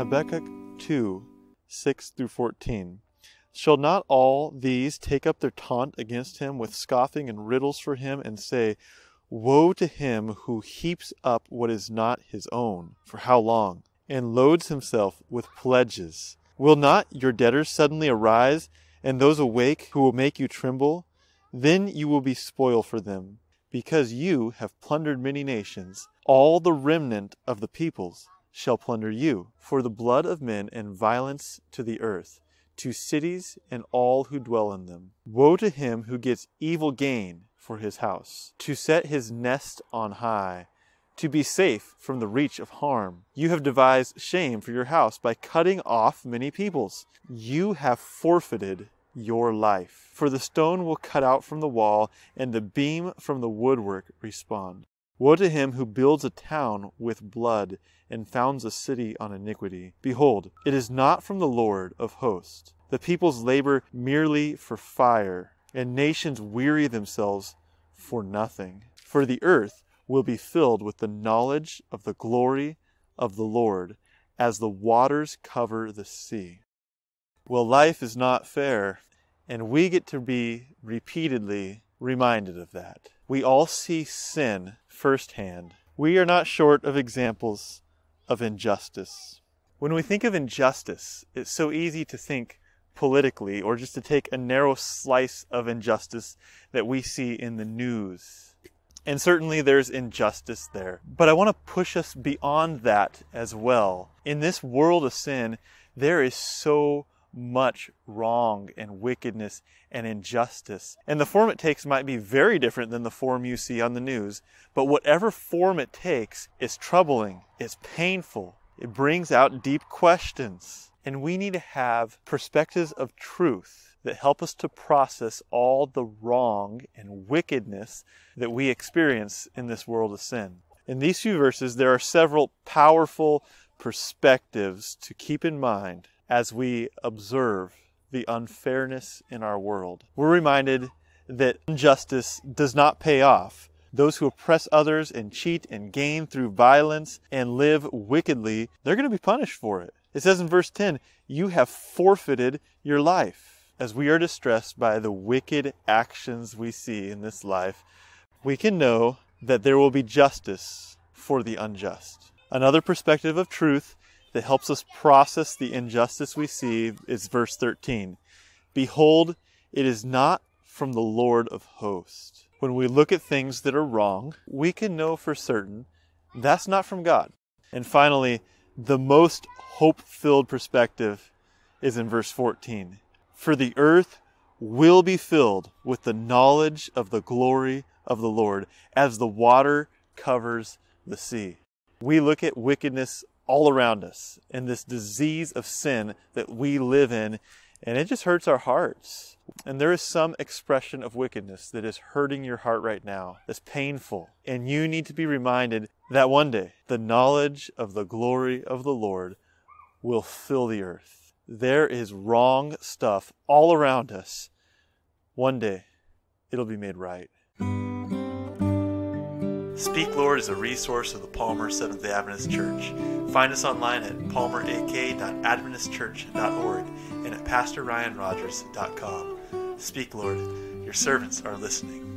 Habakkuk 2, 6 through 14. Shall not all these take up their taunt against him with scoffing and riddles for him, and say, Woe to him who heaps up what is not his own, for how long? And loads himself with pledges. Will not your debtors suddenly arise, and those awake who will make you tremble? Then you will be spoil for them, because you have plundered many nations. All the remnant of the peoples shall plunder you, for the blood of men and violence to the earth, to cities and all who dwell in them. Woe to him who gets evil gain for his house, to set his nest on high, to be safe from the reach of harm. You have devised shame for your house by cutting off many peoples. You have forfeited your life, for the stone will cut out from the wall, and the beam from the woodwork respond. Woe to him who builds a town with blood, and founds a city on iniquity. Behold, it is not from the Lord of hosts. The peoples labor merely for fire, and nations weary themselves for nothing. For the earth will be filled with the knowledge of the glory of the Lord, as the waters cover the sea. Well, life is not fair, and we get to be repeatedly reminded of that. We all see sin firsthand. We are not short of examples of injustice. When we think of injustice, it's so easy to think politically, or just to take a narrow slice of injustice that we see in the news. And certainly there's injustice there. But I want to push us beyond that as well. In this world of sin, there is so much wrong and wickedness and injustice. And the form it takes might be very different than the form you see on the news. But whatever form it takes is troubling, it's painful, it brings out deep questions. And we need to have perspectives of truth that help us to process all the wrong and wickedness that we experience in this world of sin. In these few verses, there are several powerful perspectives to keep in mind as we observe the unfairness in our world. We're reminded that injustice does not pay off. Those who oppress others and cheat and gain through violence and live wickedly, they're going to be punished for it. It says in verse 10, you have forfeited your life. As we are distressed by the wicked actions we see in this life, we can know that there will be justice for the unjust. Another perspective of truth that helps us process the injustice we see is verse 13. Behold, it is not from the Lord of hosts. When we look at things that are wrong, we can know for certain that's not from God. And finally, the most hope-filled perspective is in verse 14. For the earth will be filled with the knowledge of the glory of the Lord, as the water covers the sea. We look at wickedness all around us and this disease of sin that we live in, and it just hurts our hearts. And there is some expression of wickedness that is hurting your heart right now, that's painful. And you need to be reminded that one day the knowledge of the glory of the Lord will fill the earth. There is wrong stuff all around us. One day it'll be made right. Speak Lord is a resource of the Palmer Seventh-day Adventist Church. Find us online at palmerak.adventistchurch.org and at pastorryanrogers.com. Speak Lord, your servants are listening.